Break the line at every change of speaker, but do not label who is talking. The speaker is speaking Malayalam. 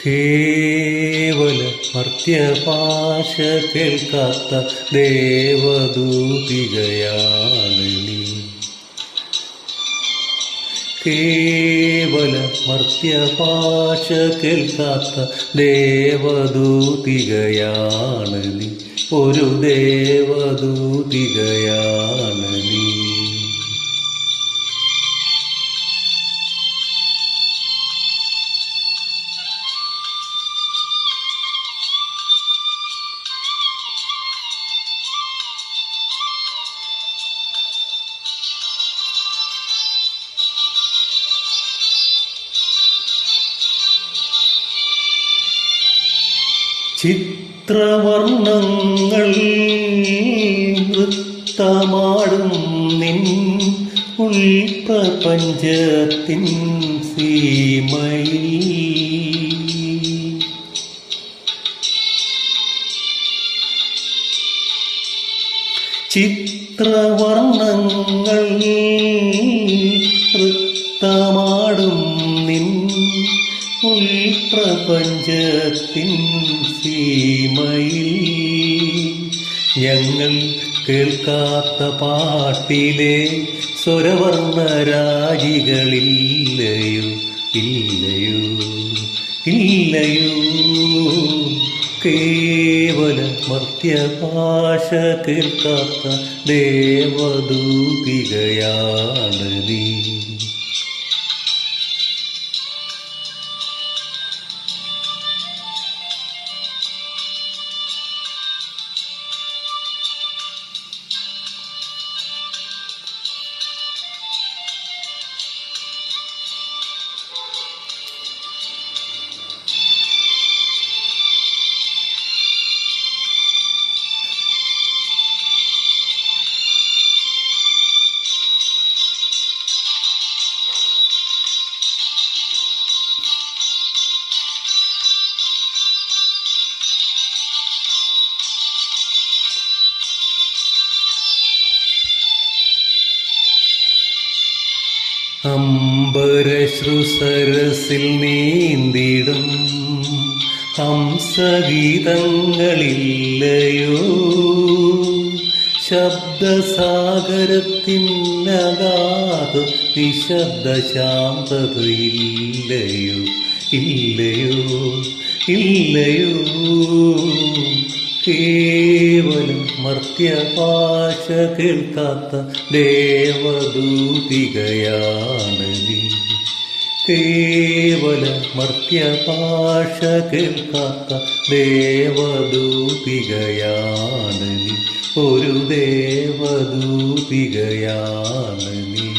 കേവല മർത്യഭാഷ കേൾക്കാത്ത ദേവദൂതികയാണ് നീ. കേവല മർത്യഭാഷ കേൾക്കാത്ത ദേവദൂതികയാണ് നീ. ഒരു ദേവദൂതികയാണ് നീ. ചിത്രവർണ്ണങ്ങൾ നൃത്തമാടും നിൻ ഉൾപ്രപഞ്ചത്തിൻ സീമയിൽ. ചിത്രവർണ്ണങ്ങൾ നൃത്തമാടും നിൻ ഉൾപ്രപഞ്ചത്തിൻ സീമയിൽ. ഞങ്ങൾ കേൾക്കാത്ത പാട്ടിലെ സ്വരവർണ്ണരാജികളില്ലയോ, ഇല്ലയോ, ഇല്ലയോ. കേവല മർത്യഭാഷ കേൾക്കാത്ത ദേവദൂതികയാണ് നീ. അംബരശ്രുസരസിൽ നീന്തിടും ഹംസഗീതങ്ങളില്ലയോ, ശബ്ദസാഗരത്തിനകാത നിശബ്ദ ശാന്തതയില്ലയോ, ഇല്ലയോ, ഇല്ലയോ. കേവല മർത്യഭാഷ കേൾക്കാത്ത ദേവദൂതികയാണ് നീ. കേവല മർത്യഭാഷ കേൾക്കാത്ത ദേവദൂതികയാണ് നീ. ഒരു ദേവദൂതികയാണ് നീ.